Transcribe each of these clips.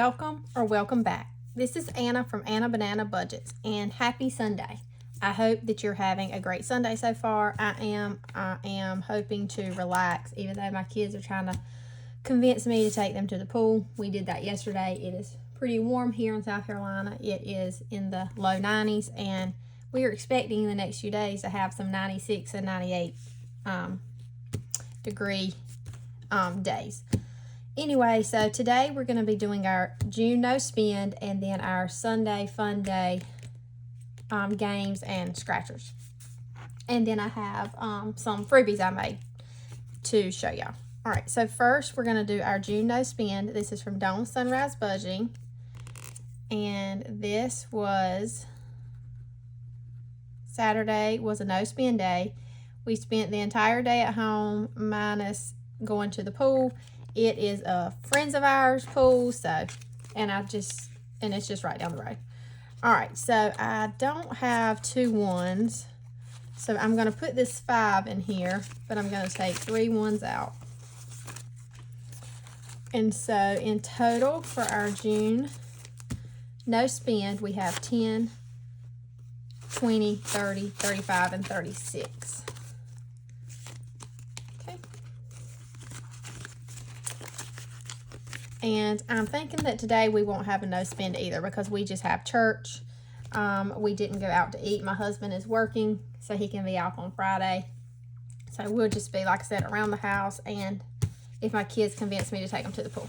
Welcome or welcome back. This is Anna from Anna Banana Budgets, and happy Sunday. I hope that you're having a great Sunday so far. I am hoping to relax, even though my kids are trying to convince me to take them to the pool. We did that yesterday. It is pretty warm here in South Carolina. It is in the low 90s, and we are expecting the next few days to have some 96 and 98 degree days. Anyway, so today we're going to be doing our June no spend and then our Sunday Funday games and scratchers. And then I have some freebies I made to show y'all. All right, so first we're going to do our June no spend. This is from Dawn Sunrise Budgeting. And this was Saturday was a no spend day. We spent the entire day at home minus going to the pool. It is a friends of ours pool, so, and it's just right down the road. All right, so I don't have 2 ones, so I'm going to put this 5 in here, but I'm going to take 3 ones out. And so in total for our June no spend, we have 10, 20, 30, 35, and 36. And I'm thinking that today we won't have a no spend either because we just have church. We didn't go out to eat. My husband is working, so he can be off on Friday. So we'll just be, like I said, around the house, and if my kids convince me to take them to the pool.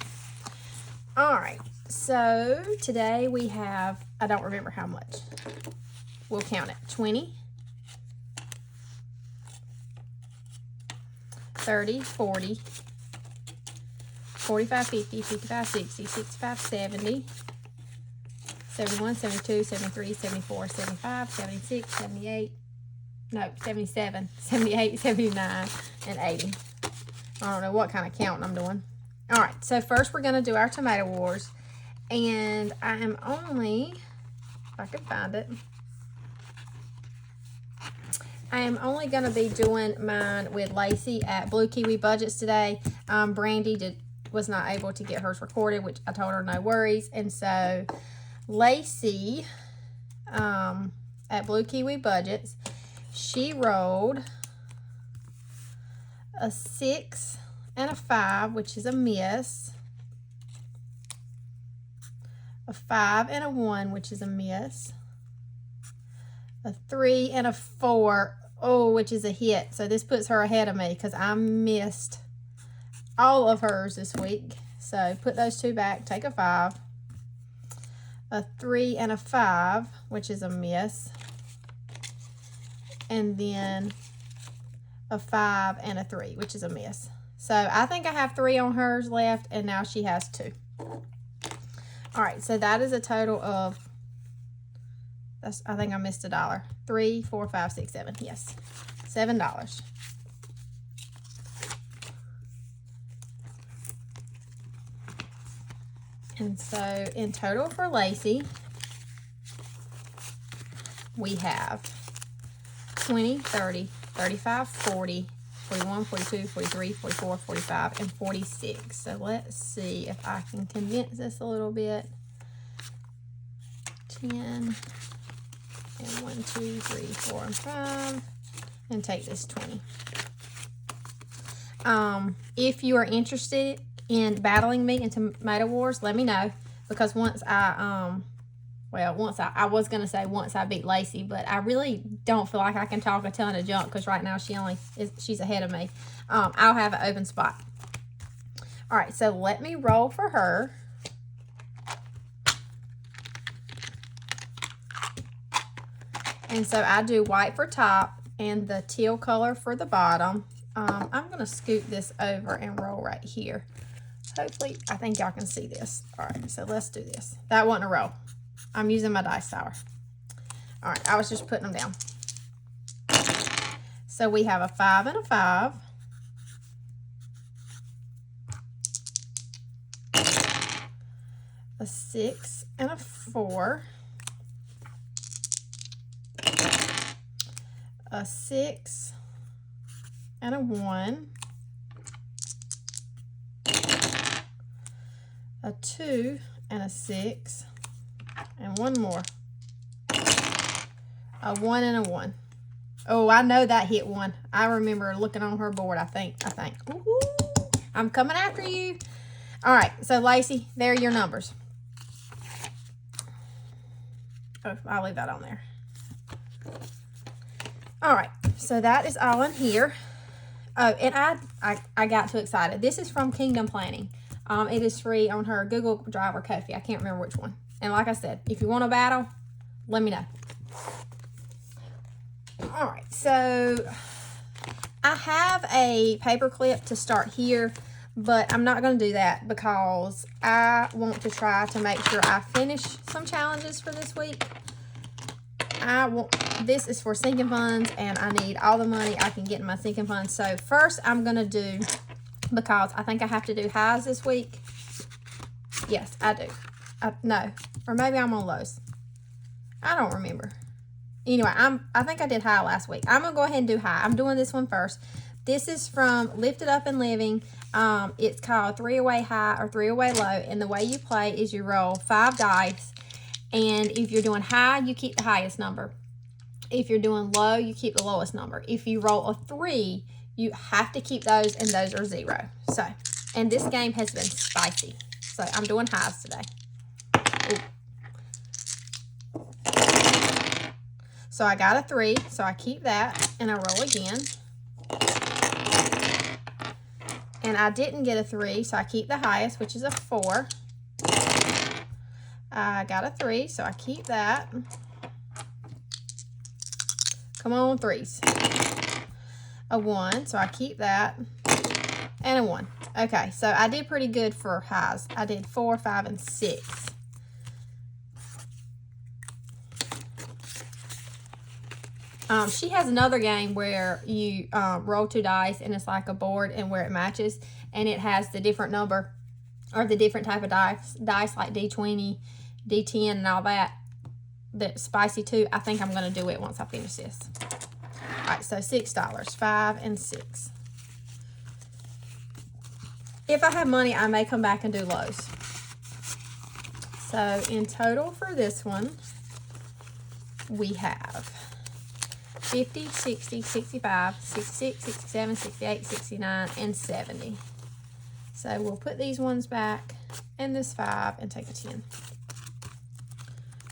All right, so today we have, I don't remember how much. We'll count it. 20, 30, 40, 45, 50, 55, 60, 65, 70, 71, 72, 73, 74, 75, 76, 78, no, 77, 78, 79, and 80. I don't know what kind of counting I'm doing. All right, so first we're going to do our Tomato Wars, and I am only, if I can find it, I am only going to be doing mine with Lacey at Blue Kiwi Budgets today. Brandy was not able to get hers recorded, which I told her no worries. And so Lacey at Blue Kiwi Budgets, she rolled a 6 and a 5, which is a miss, a 5 and a 1, which is a miss, a 3 and a 4, which is a hit. So this puts her ahead of me because I missed all of hers this week. So put those 2 back, take a 5, a 3 and a 5, which is a miss, and then a 5 and a 3, which is a miss. So I think I have 3 on hers left, and now she has 2. All right, so that is a total of, I think I missed $1. 3, 4, 5, 6, 7. Yes, $7. And so in total for Lacey, we have 20, 30, 35, 40, 41, 42, 43, 44, 45, and 46. So let's see if I can condense this a little bit. 10, and 1, 2, 3, 4, and 5, and take this 20. If you are interested in battling me in Tomato Wars, let me know, because once I was going to say once I beat Lacey, but I really don't feel like I can talk a ton of junk because right now she's ahead of me. I'll have an open spot. All right, so let me roll for her. And so I do white for top and the teal color for the bottom. I'm going to scoot this over and roll right here. Hopefully, I think y'all can see this. All right, so let's do this. That wasn't a roll. I'm using my dice tower. All right, I was just putting them down. So we have a 5 and a 5. A 6 and a 4. A 6 and a 1. A 2 and a 6, and one more. A 1 and a 1. Oh, I know that hit 1. I remember looking on her board, I think. Ooh, I'm coming after you. All right, so Lacey, there are your numbers. Oh, I'll leave that on there. All right, so that is all in here. Oh, and I got too excited. This is from Kingdom Planning. It is free on her Google Drive or Ko-fi. I can't remember which one. And like I said, if you want a battle, let me know. All right, so I have a paper clip to start here, but I'm not going to do that because I want to try to make sure I finish some challenges for this week. This is for sinking funds, and I need all the money I can get in my sinking funds. So first I'm going to do, because I think I have to do highs this week. Yes, I do. No, or maybe I'm on lows. I don't remember. Anyway, I think I did high last week. I'm going to go ahead and do high. I'm doing this one first. This is from Lifted Up and Living. It's called 3-Away High or 3-Away Low. And the way you play is you roll 5 dice. And if you're doing high, you keep the highest number. If you're doing low, you keep the lowest number. If you roll a 3, you have to keep those, and those are 0. So, and this game has been spicy. So I'm doing highs today. Ooh. So I got a 3, so I keep that, and I roll again. And I didn't get a 3, so I keep the highest, which is a 4. I got a 3, so I keep that. Come on, 3s. A 1, so I keep that. And a 1. Okay, so I did pretty good for highs. I did 4, 5, and 6. She has another game where you roll 2 dice, and it's like a board, and where it matches, and it has the different number or the different type of dice like D20, D10, and all that. That's spicy too. I think I'm going to do it once I finish this. All right, so $6, 5 and 6. If I have money, I may come back and do lows. So in total for this one, we have 50, 60, 65, 66, 67, 68, 69, and 70. So we'll put these ones back and this 5 and take a 10.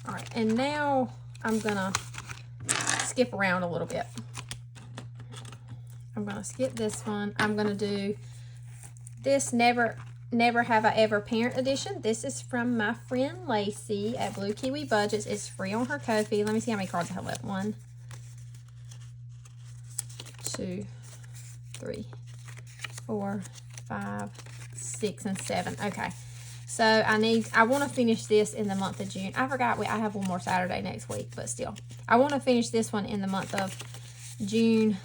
All right, and now I'm gonna skip around a little bit. I'm gonna skip this one. I'm gonna do this Never Have I Ever Parent Edition. This is from my friend Lacey at Blue Kiwi Budgets. It's free on her Ko-fi. Let me see how many cards I have left. 1, 2, 3, 4, 5, 6, and 7. Okay. So I want to finish this in the month of June. I forgot I have one more Saturday next week, but still. I want to finish this one in the month of June.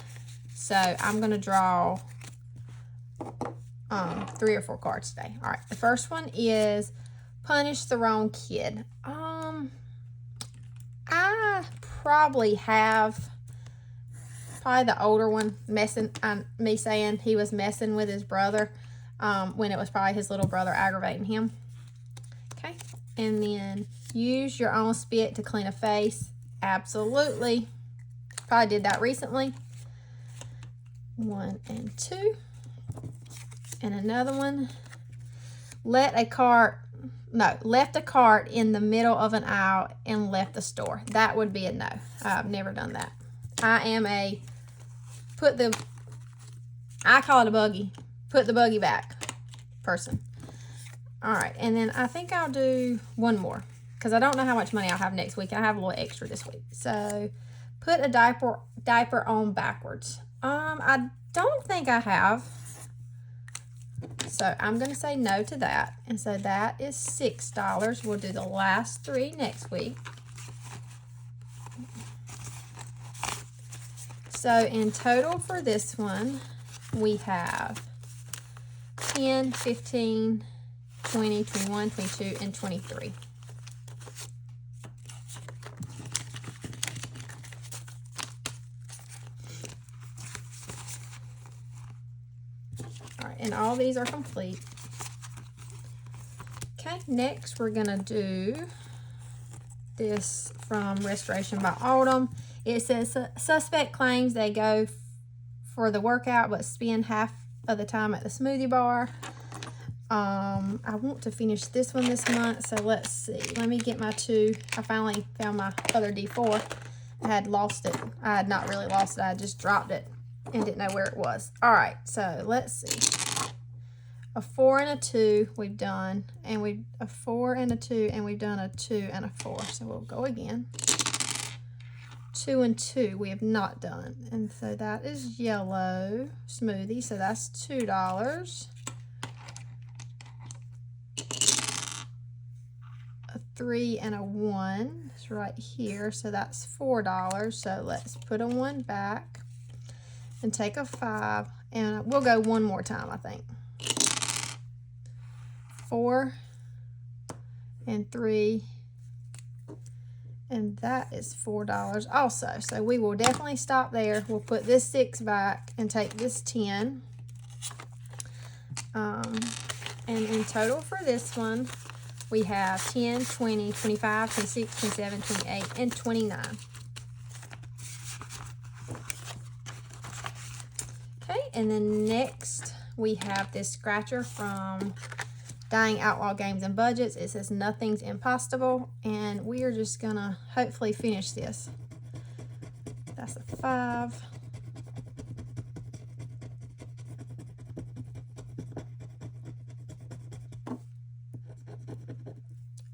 So I'm going to draw 3 or 4 cards today. All right. The first one is Punish the Wrong Kid. I probably have the older one me saying he was messing with his brother. When it was probably his little brother aggravating him. Okay, and then use your own spit to clean a face. Absolutely. Probably did that recently. 1 and 2. And another one. Left a cart in the middle of an aisle and left the store. That would be a no. I've never done that. I am I call it a buggy. Put the buggy back person. All right, and then I think I'll do one more because I don't know how much money I'll have next week. I have a little extra this week. So put a diaper on backwards. I don't think I have. So I'm going to say no to that. And so that is $6. We'll do the last 3 next week. So in total for this one, we have 10, 15, 20, 21, 22, and 23. All right, and all these are complete. Okay, next we're gonna do this from Restoration by Autumn. It says suspect claims they go for the workout but spend half of the time at the Smoothie Bar. I want to finish this one this month, so let's see. Let me get my 2. I finally found my other D4. I had lost it. I had not really lost it. I just dropped it and didn't know where it was. All right, so let's see. A 4 and a 2 we've done, and we've a 4 and a 2, and we've done a 2 and a 4. So we'll go again. 2 and 2 we have not done, and so that is yellow smoothie. So that's $2. A 3 and a 1 is right here, so that's $4. So let's put a 1 back and take a 5, and we'll go one more time, I think. 4 and 3, and that is $4 also. So we will definitely stop there. We'll put this 6 back and take this 10. And in total for this one, we have 10, 20, 25, 26, 27, 28, and 29. Okay, and then next we have this scratcher from Dying Outlaw Games and Budgets. It says Nothing's Impastable, and we are just gonna hopefully finish this. That's a 5.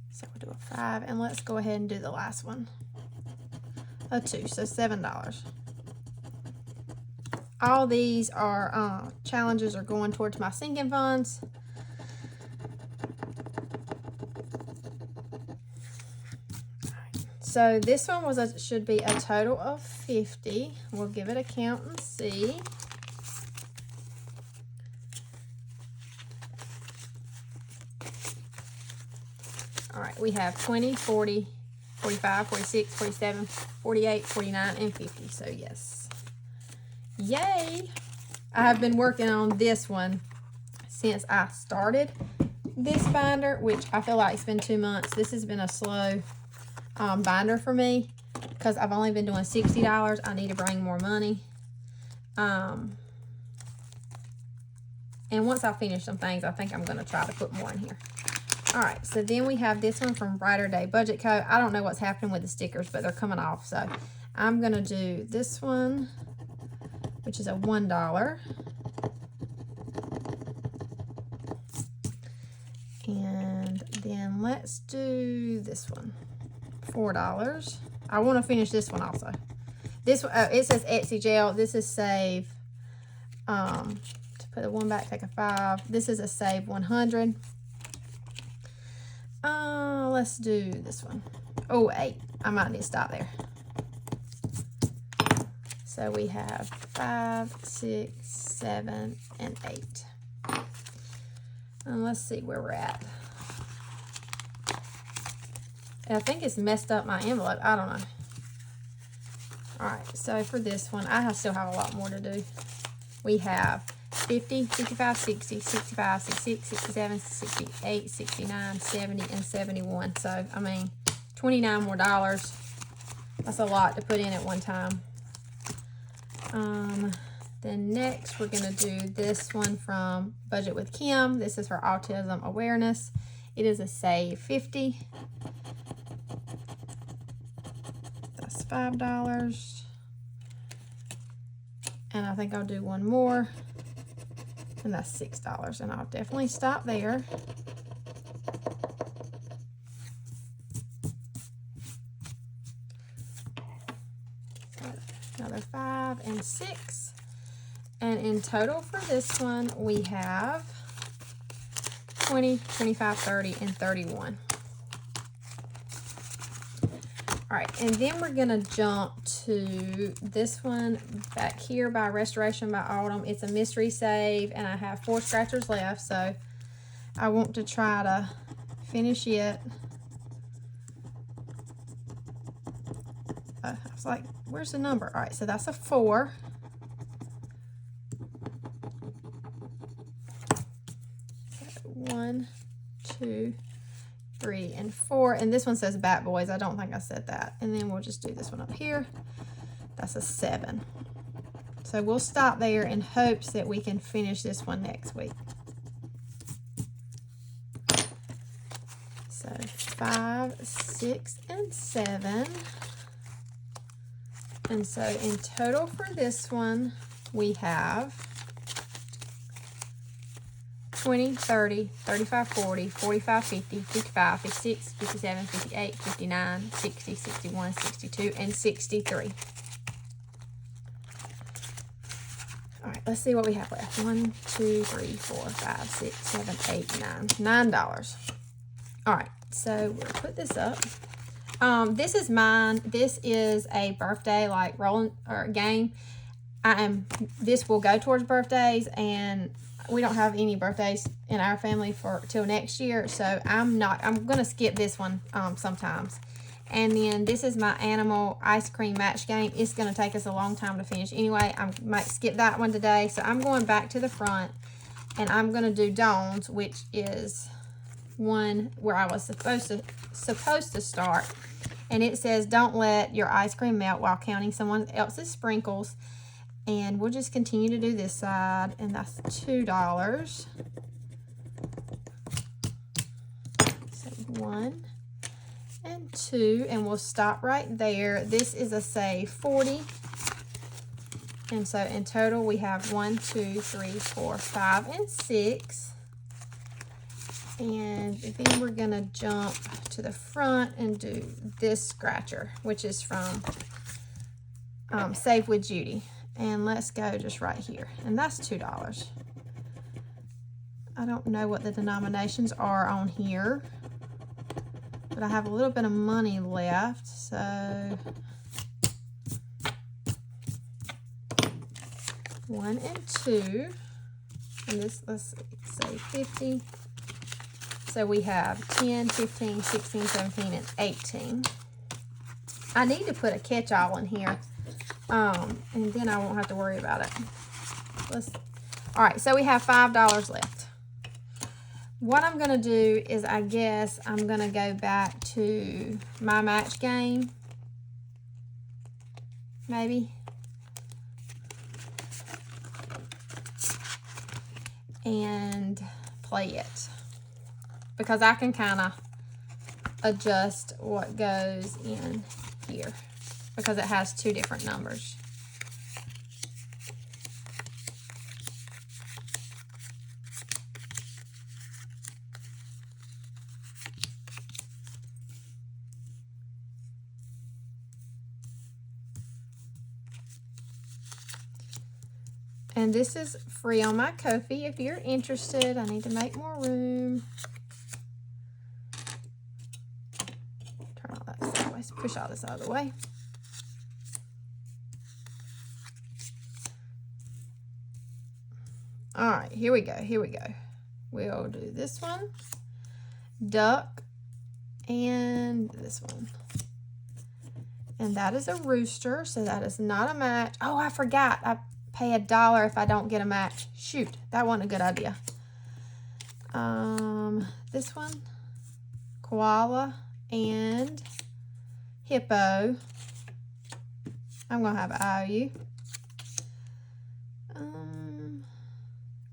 So we'll do a 5, and let's go ahead and do the last one. A 2, so $7. All these are challenges are going towards my sinking funds. So this one should be a total of 50. We'll give it a count and see. All right, we have 20, 40, 45, 46, 47, 48, 49, and 50. So yes. Yay! I have been working on this one since I started this binder, which I feel like it's been 2 months. This has been a slow binder for me because I've only been doing $60. I need to bring more money. And once I finish some things, I think I'm going to try to put more in here. All right, so then we have this one from Brighter Day Budget Co. I don't know what's happening with the stickers, but they're coming off. So I'm going to do this one, which is a $1. And then let's do this one, $4. I want to finish this one also. This one, it says Etsy Gel. This is Save. To put the 1 back, take a 5. This is a Save 100. Let's do this one. Oh, 8. I might need to stop there. So we have 5, 6, 7, and 8. And let's see where we're at. I think it's messed up my envelope. I don't know. All right, so for this one, I still have a lot more to do. We have 50, 55, 60, 65, 66, 67, 68, 69, 70, and 71. So, I mean, $29 more. That's a lot to put in at one time. Then next, we're going to do this one from Budget with Kim. This is for autism awareness. It is a Save 50. That's $5. And I think I'll do one more. And that's $6. And I'll definitely stop there. So another 5 and 6. And in total for this one, we have 20, 25, 30, and 31. All right, and then we're gonna jump to this one back here by Restoration by Autumn. It's a mystery save, and I have 4 scratchers left, so I want to try to finish it. I was like, where's the number? All right, so that's a 4. Okay, 1, 2, 3, and 4. And this one says Batboys. I don't think I said that. And then we'll just do this one up here. That's a 7. So we'll stop there in hopes that we can finish this one next week. So 5, 6, and 7. And so in total for this one, we have 20, 30, 35, 40, 45, 50, 55, 56, 57, 58, 59, 60, 61, 62, and 63. All right, let's see what we have left. 1, 2, 3, 4, 5, 6, 7, 8, 9. $9. All right, so we'll put this up. This is mine. This is a birthday like rolling or game. This will go towards birthdays, and we don't have any birthdays in our family till next year, so I'm gonna skip this one sometimes. And then this is my animal ice cream match game. It's gonna take us a long time to finish anyway. I might skip that one today, so I'm going back to the front, and I'm gonna do Dawn's, which is one where I was supposed to start. And it says, don't let your ice cream melt while counting someone else's sprinkles. And we'll just continue to do this side, and that's $2. So 1 and 2, and we'll stop right there. This is a save 40. And so in total we have 1, 2, 3, 4, 5, and 6. And then we're gonna jump to the front and do this scratcher, which is from Save with Judy. And let's go just right here, and that's $2. I don't know what the denominations are on here, but I have a little bit of money left, so 1 and 2, and this, let's say 50. So we have 10, 15, 16, 17, and 18. I need to put a catch-all in here, and then I won't have to worry about it. All right, so we have $5 left. What I'm going to do is, I guess I'm going to go back to my match game, maybe. And play it, because I can kind of adjust what goes in here, because it has 2 different numbers. And this is free on my Ko-fi if you're interested. I need to make more room. Turn all that sideways. Push all this out of the way. All right, here we go. Here we go. We'll do this one, duck, and this one. And that is a rooster, so that is not a match. Oh, I forgot. I pay $1 if I don't get a match. Shoot, that wasn't a good idea. This one, koala and hippo. I'm gonna have IOU.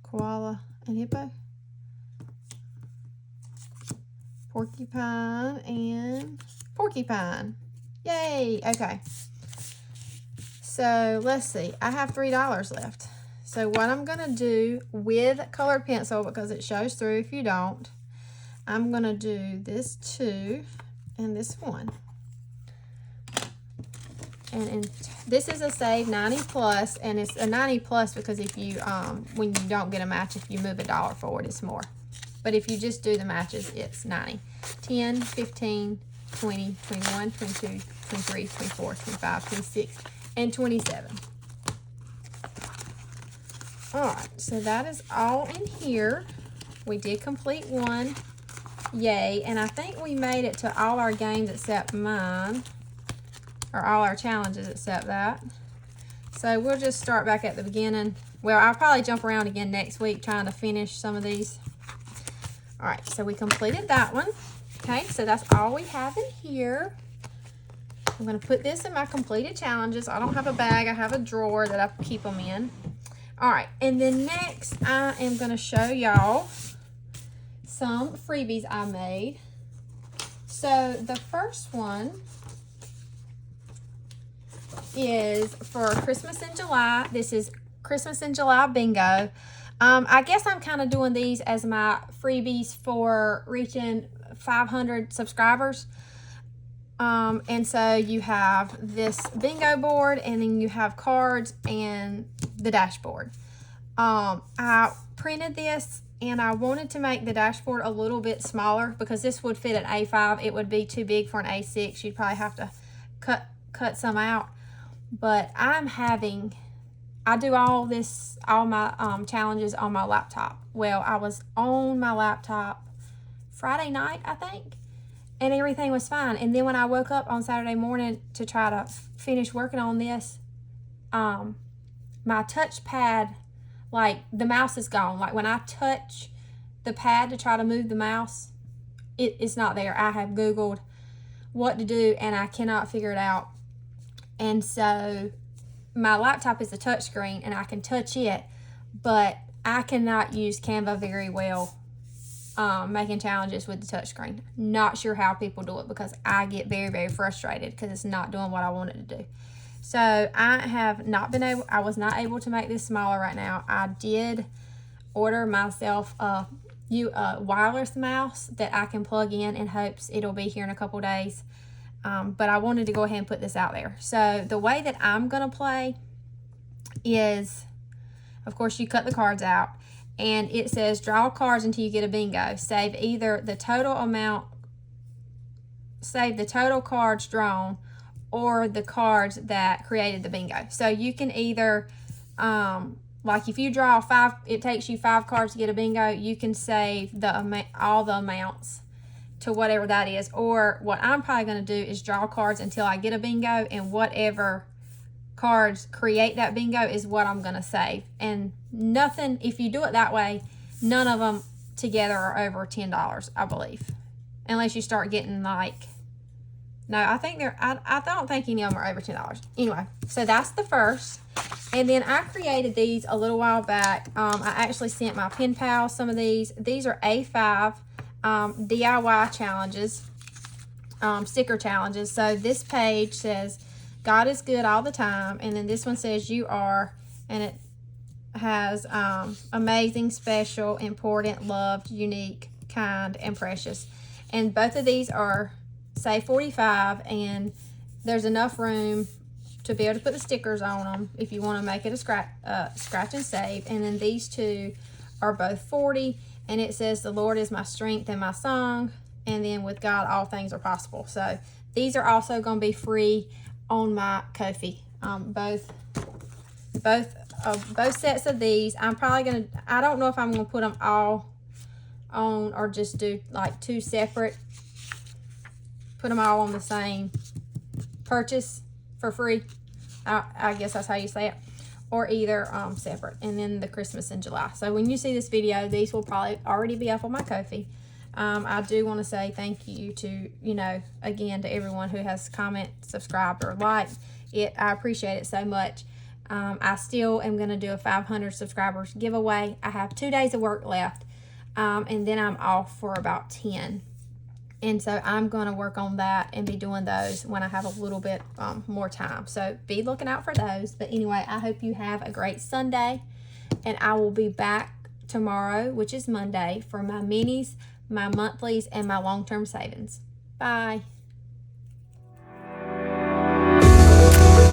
Koala and hippo. Porcupine and porcupine. Yay! Okay. So let's see, I have $3 left. So what I'm gonna do with colored pencil, because it shows through if you don't, I'm gonna do this 2 and this 1. And this is a save 90 plus, and it's a 90 plus because if you, when you don't get a match, if you move $1 forward, it's more. But if you just do the matches, it's 90. 10, 15, 20, 21, 22, 23, 24, 25, 26, and 27. All right, so that is all in here. We did complete one. Yay. And I think we made it to all our games except mine, or all our challenges except that. So we'll just start back at the beginning. Well, I'll probably jump around again next week trying to finish some of these. All right, so we completed that one. Okay, so that's all we have in here. I'm going to put this in my completed challenges. I don't have a bag. I have a drawer that I keep them in. All right, and then next I am going to show y'all some freebies I made. So the first one is for Christmas in July. This is Christmas in July bingo. I guess I'm kind of doing these as my freebies for reaching 500 subscribers. And so you have this bingo board, and then you have cards and the dashboard. I printed this, and I wanted to make the dashboard a little bit smaller because this would fit an A5. It would be too big for an A6. You'd probably have to cut some out. But I do all my challenges on my laptop. Well, I was on my laptop Friday night, I think, and everything was fine. And then when I woke up on Saturday morning to try to finish working on this, my touchpad, like the mouse is gone. Like when I touch the pad to try to move the mouse, it's not there. I have Googled what to do and I cannot figure it out. And so my laptop is a touch screen and I can touch it, but I cannot use Canva very well making challenges with the touchscreen. Not sure how people do it because I get very, very frustrated because it's not doing what I wanted to do. So I was not able to make this smaller right now. I did order myself a wireless mouse that I can plug in hopes it'll be here in a couple days. But I wanted to go ahead and put this out there. So the way that I'm going to play is, of course, you cut the cards out. And it says, draw cards until you get a bingo. Save the total cards drawn or the cards that created the bingo. So you can either, like if you draw 5, it takes you 5 cards to get a bingo, you can save all the amounts to whatever that is. Or what I'm probably going to do is draw cards until I get a bingo, and whatever cards create that bingo is what I'm going to save. And nothing, if you do it that way, none of them together are over $10, I believe. Unless you start getting like, no, I think I don't think any of them are over $10. Anyway, so that's the first. And then I created these a little while back. I actually sent my pen pals some of these. These are A5 DIY challenges, sticker challenges. So this page says, God is good all the time. And then this one says, you are. And it has amazing, special, important, loved, unique, kind, and precious. And both of these are, say, 45. And there's enough room to be able to put the stickers on them if you want to make it a scratch and save. And then these two are both 40. And it says, the Lord is my strength and my song. And then with God, all things are possible. So these are also going to be free on my Ko-fi. Both sets of these. I'm probably going to, I don't know if I'm going to put them all on or just do like 2 separate. Put them all on the same purchase for free. I guess that's how you say it. Or either separate. And then the Christmas in July. So when you see this video, these will probably already be up on my Ko-fi. I do want to say thank you to, again, to everyone who has commented, subscribed, or liked it. I appreciate it so much. I still am going to do a 500 subscribers giveaway. I have 2 days of work left. And then I'm off for about 10. And so I'm going to work on that and be doing those when I have a little bit more time. So be looking out for those. But anyway, I hope you have a great Sunday. And I will be back tomorrow, which is Monday, for my minis, my monthlies, and my long-term savings. Bye.